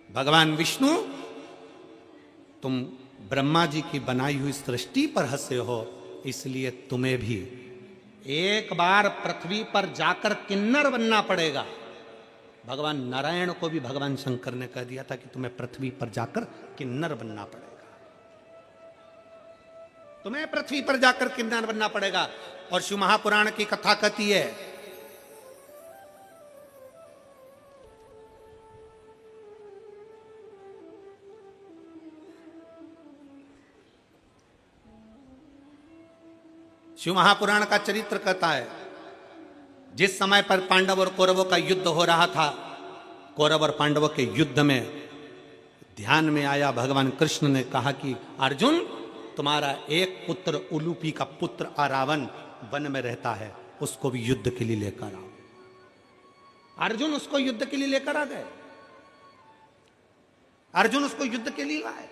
भगवान विष्णु, तुम ब्रह्मा जी की बनाई हुई सृष्टि पर हंसे हो, इसलिए तुम्हें भी एक बार पृथ्वी पर जाकर किन्नर बनना पड़ेगा। भगवान नारायण को भी भगवान शंकर ने कह दिया था कि तुम्हें पृथ्वी पर जाकर किन्नर बनना पड़ेगा, तुम्हें पृथ्वी पर जाकर किन्नर बनना पड़ेगा। और शिव महापुराण की कथा कहती है शिव महापुराण का चरित्र कहता है, जिस समय पर पांडव और कौरवों का युद्ध हो रहा था, कौरव और पांडवों के युद्ध में ध्यान में आया, भगवान कृष्ण ने कहा कि अर्जुन, तुम्हारा एक पुत्र उलूपी का पुत्र अरावन वन में रहता है, उसको भी युद्ध के लिए लेकर आओ। अर्जुन उसको युद्ध के लिए लेकर आ गए, अर्जुन उसको युद्ध के लिए लाए।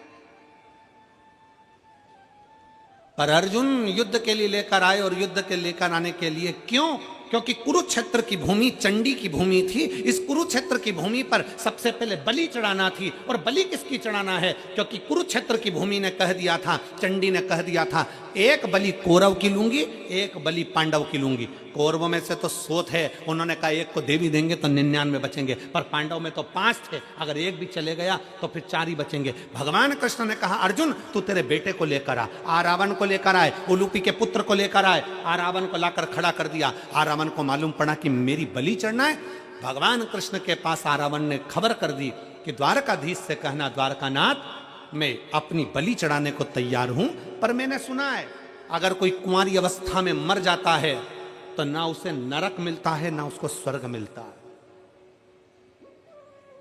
पर अर्जुन युद्ध के लिए लेकर आए, और युद्ध के लेकर आने के लिए क्यों? क्योंकि कुरुक्षेत्र की भूमि चंडी की भूमि थी। इस कुरुक्षेत्र की भूमि पर सबसे पहले बलि चढ़ाना थी। और बलि किसकी चढ़ाना है? क्योंकि कुरुक्षेत्र की भूमि ने कह दिया था, चंडी ने कह दिया था, एक बलि कौरव की लूंगी, एक बलि पांडव की लूंगी। कौरवों में से तो 100 थे, उन्होंने कहा एक को देवी देंगे तो 99 बचेंगे, पर पांडव में तो 5 थे, अगर एक भी चले गया तो फिर 4 ही बचेंगे। भगवान कृष्ण ने कहा, अर्जुन तू तेरे बेटे को लेकर आ, रावण को लेकर आए, उलूपी के पुत्र को लेकर आए। रावण को लाकर खड़ा कर दिया। रावण को मालूम पड़ा कि मेरी बलि चढ़ना है। भगवान कृष्ण के पास रावण ने खबर कर दी कि द्वारकाधीश से कहना, द्वारकानाथ मैं अपनी बलि चढ़ाने को तैयार हूं, पर मैंने सुना है अगर कोई कुंवारी अवस्था में मर जाता है तो ना उसे नरक मिलता है ना उसको स्वर्ग मिलता है।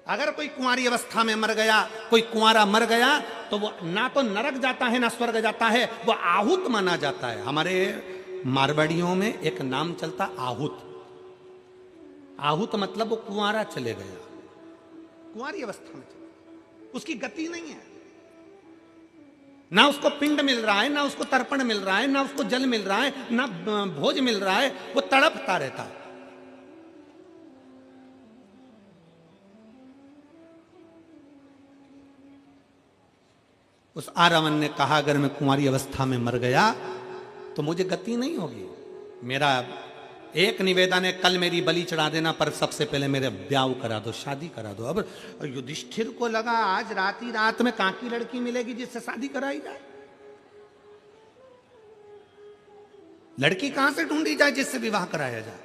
अगर कोई कुंवारी अवस्था में मर गया, कोई कुंवारा मर गया, तो वो ना तो नरक जाता है ना स्वर्ग जाता है, वो आहूत माना जाता है। हमारे मारवाड़ियों में एक नाम चलता आहूत। आहूत मतलब वो कुंवारा चले गया, कुंवारी अवस्था में चले, उसकी गति नहीं है, ना उसको पिंड मिल रहा है, ना उसको तर्पण मिल रहा है, ना उसको जल मिल रहा है, ना भोज मिल रहा है, वो तड़पता रहता है। उस रावण ने कहा, अगर मैं कुंवारी अवस्था में मर गया तो मुझे गति नहीं होगी। मेरा एक निवेदन है, कल मेरी बलि चढ़ा देना, पर सबसे पहले मेरे ब्याह करा दो, शादी करा दो। अब युधिष्ठिर को लगा आज रात ही रात में कहां की लड़की मिलेगी जिससे शादी कराई जाए, लड़की कहां से ढूंढी जाए जिससे विवाह कराया जाए।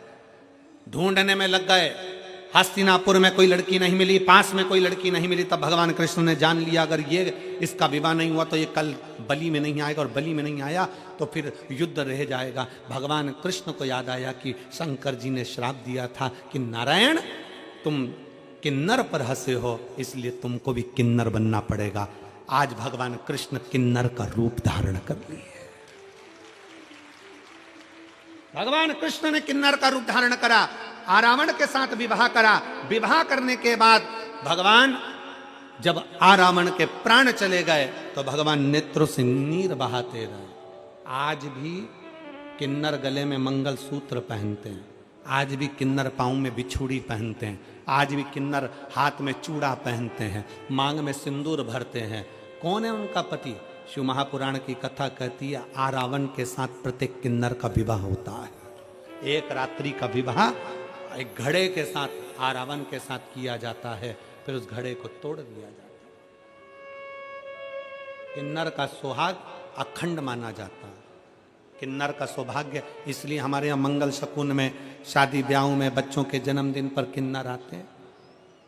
ढूंढने में लग गए। हस्तिनापुर में कोई लड़की नहीं मिली, पास में कोई लड़की नहीं मिली। तब भगवान कृष्ण ने जान लिया, अगर ये इसका विवाह नहीं हुआ तो ये कल बलि में नहीं आएगा, और बलि में नहीं आया तो फिर युद्ध रह जाएगा। भगवान कृष्ण को याद आया कि शंकर जी ने श्राप दिया था कि नारायण तुम किन्नर पर हंसे हो, इसलिए तुमको भी किन्नर बनना पड़ेगा। आज भगवान कृष्ण किन्नर का रूप धारण कर लिए। भगवान कृष्ण ने किन्नर का रूप धारण करा, रावण के साथ विवाह करा। विवाह करने के बाद भगवान जब रावण के प्राण चले गए तो भगवान नेत्रों से नीर बहाते रहे। आज भी किन्नर गले में मंगल सूत्र पहनते हैं, आज भी किन्नर पाँव में बिछुड़ी पहनते हैं, आज भी किन्नर हाथ में चूड़ा पहनते हैं, मांग में सिंदूर भरते हैं। कौन है उनका पति? शिव महापुराण की कथा कहती है, रावण के साथ प्रत्येक किन्नर का विवाह होता है। एक रात्रि का विवाह एक घड़े के साथ, रावण के साथ किया जाता है, फिर उस घड़े को तोड़ दिया जाता है। किन्नर का सुहाग अखंड माना जाता है, किन्नर का सौभाग्य। इसलिए हमारे यहाँ मंगल शकुन में, शादी ब्याहों में, बच्चों के जन्मदिन पर किन्नर आते हैं,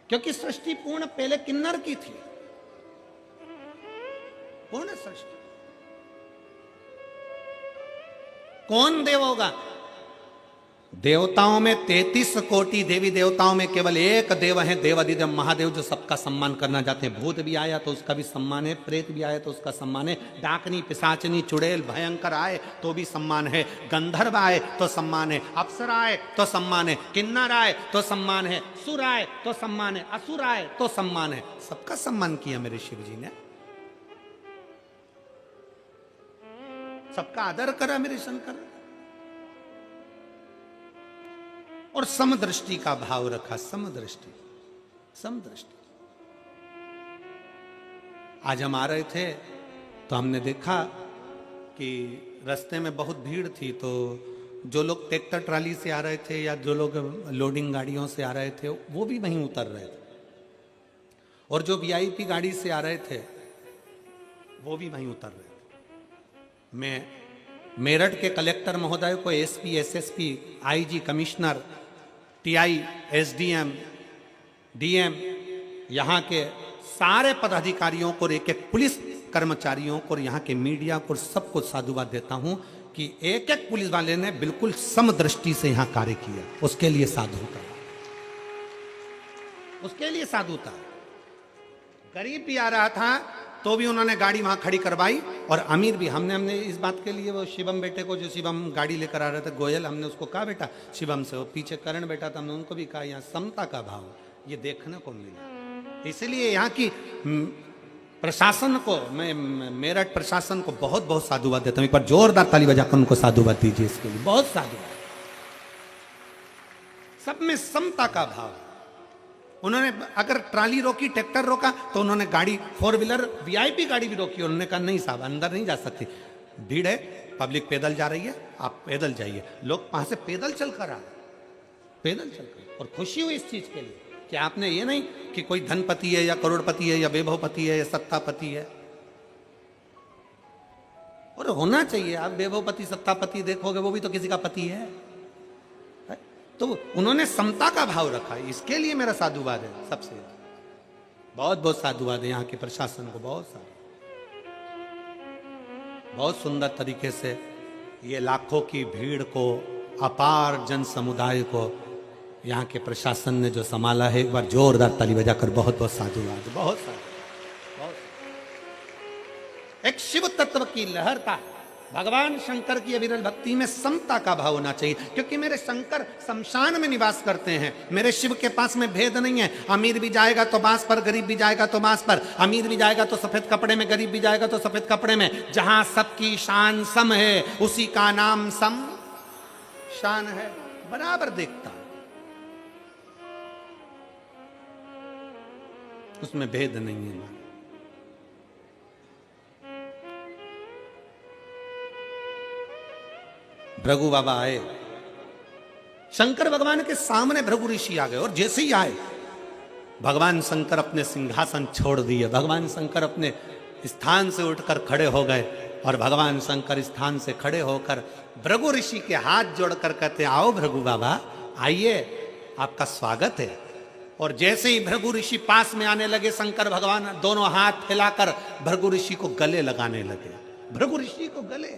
क्योंकि सृष्टि पूर्ण पहले किन्नर की थी, पूर्ण सृष्टि। कौन देव होगा? देवताओं में 33 कोटि देवी देवताओं में केवल एक देव है, देवाधिदेव महादेव, जो सबका सम्मान करना चाहते हैं। भूत भी आया तो उसका भी सम्मान है, प्रेत भी आया तो उसका सम्मान है, डाकनी, पिशाचनी, चुड़ैल, भयंकर आए तो भी सम्मान है, गंधर्व आए तो सम्मान है, अप्सरा आए तो सम्मान है, किन्नर आए तो सम्मान है, सुर आए तो सम्मान है, असुर आए तो सम्मान है। सबका सम्मान किया मेरे शिव जी ने, सबका आदर करा मेरे शंकर, और समदृष्टि का भाव रखा। समदृष्टि, समदृष्टि। आज हम आ रहे थे तो हमने देखा कि रास्ते में बहुत भीड़ थी, तो जो लोग ट्रैक्टर ट्राली से आ रहे थे या जो लोग लोडिंग गाड़ियों से आ रहे थे वो भी वहीं उतर रहे थे, और जो वीआईपी गाड़ी से आ रहे थे वो भी वहीं उतर रहे थे। मैं मेरठ के कलेक्टर महोदय को, SP, SSP, IG, commissioner, TI, SDM, DM, यहाँ के सारे पदाधिकारियों को, एक एक पुलिस कर्मचारियों को और यहाँ के मीडिया को सबको साधुवाद देता हूँ कि एक एक पुलिस वाले ने बिल्कुल समदृष्टि से यहाँ कार्य किया। उसके लिए साधुता, उसके लिए साधुता। गरीब भी आ रहा था तो भी उन्होंने गाड़ी वहां खड़ी करवाई, और अमीर भी। हमने इस बात के लिए वो शिवम बेटे को, जो शिवम गाड़ी लेकर आ रहे थे, गोयल, हमने उसको कहा बेटा शिवम से, वो पीछे करण बेटा था, हमने उनको भी कहा यहाँ समता का भाव ये देखने को मिला। इसलिए यहाँ की प्रशासन को, मैं मेरठ प्रशासन को बहुत बहुत साधुवाद देता हूँ। एक बार जोरदार ताली बजाकर उनको साधुवाद दीजिए इसके लिए, बहुत साधुवाद। सब में समता का भाव। उन्होंने अगर ट्राली रोकी, ट्रैक्टर रोका, तो उन्होंने गाड़ी, 4 व्हीलर वीआईपी गाड़ी भी रोकी। उन्होंने कहा नहीं साहब, अंदर नहीं जा सकती, भीड़ है, पब्लिक पैदल जा रही है, आप पैदल जाइए। लोग वहां से पैदल चलकर आ रहे, पैदल चलकर, और खुशी हुई इस चीज के लिए कि आपने ये नहीं कि कोई धनपति है या करोड़पति है या वैभवपति है या सत्तापति है। और होना चाहिए, आप वैभवपति सत्तापति देखोगे वो भी तो किसी का पति है। तो उन्होंने समता का भाव रखा, इसके लिए मेरा साधुवाद है। सबसे बहुत बहुत साधुवाद है यहाँ के प्रशासन को, बहुत सारा, बहुत सुंदर तरीके से ये लाखों की भीड़ को, अपार जन समुदाय को यहाँ के प्रशासन ने जो संभाला है, एक बार जोरदार ताली बजाकर बहुत बहुत साधुवाद, बहुत सारा, बहुत। एक शिव तत्व की लहर का, भगवान शंकर की अविरल भक्ति में समता का भाव होना चाहिए, क्योंकि मेरे शंकर शमशान में निवास करते हैं। मेरे शिव के पास में भेद नहीं है। अमीर भी जाएगा तो बांस पर, गरीब भी जाएगा तो बांस पर, अमीर भी जाएगा तो सफेद कपड़े में, गरीब भी जाएगा तो सफेद कपड़े में। जहां सबकी शान सम है उसी का नाम सम शान है। बराबर देखता, उसमें भेद नहीं है। भृगु बाबा आए, शंकर भगवान के सामने भृगु ऋषि आ गए, और जैसे ही आए भगवान शंकर अपने सिंहासन छोड़ दिए। भगवान शंकर अपने स्थान से उठकर खड़े हो गए, और भगवान शंकर स्थान से खड़े होकर भृगु ऋषि के हाथ जोड़कर कहते, आओ भृगु बाबा, आइए, आपका स्वागत है। और जैसे ही भृगु ऋषि पास में आने लगे, शंकर भगवान दोनों हाथ फैलाकर भृगु ऋषि को गले लगाने लगे। भृगु ऋषि को गले।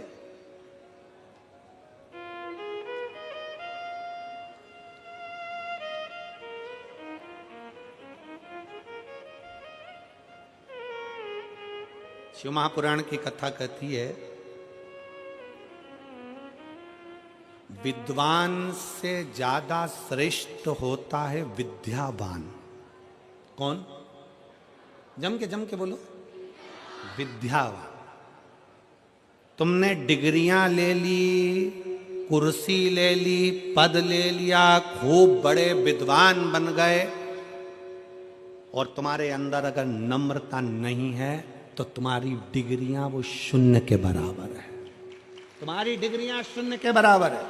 शिव महापुराण की कथा कहती है, विद्वान से ज्यादा श्रेष्ठ होता है विद्यावान। कौन? जम के बोलो, विद्यावान। तुमने डिग्रियां ले ली, कुर्सी ले ली, पद ले लिया, खूब बड़े विद्वान बन गए, और तुम्हारे अंदर अगर नम्रता नहीं है तो तुम्हारी डिग्रियां वो शून्य के बराबर है। तुम्हारी डिग्रियां शून्य के बराबर है।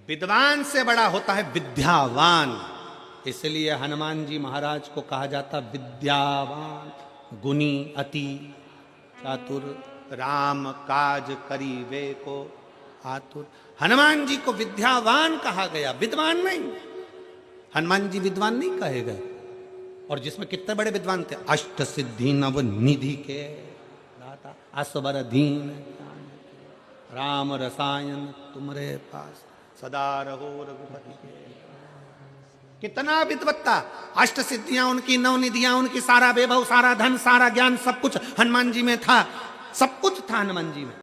विद्वान से बड़ा होता है विद्यावान। इसलिए हनुमान जी महाराज को कहा जाता विद्यावान, गुणी, अति चातुर, राम काज करीबे को आतुर। हनुमान जी को विद्यावान कहा गया, विद्वान नहीं। हनुमान जी विद्वान नहीं कहे गए। और जिसमें कितने बड़े विद्वान थे, अष्ट सिद्धि नव निधि के दाता, असबर दीन राम रसायन तुम्हारे पास, सदा रहो रघुपति के। कितना विद्वत्ता, अष्ट सिद्धियां उनकी, नव निधियां उनकी, सारा वैभव, सारा धन, सारा ज्ञान, सब कुछ हनुमान जी में था। सब कुछ था हनुमान जी में।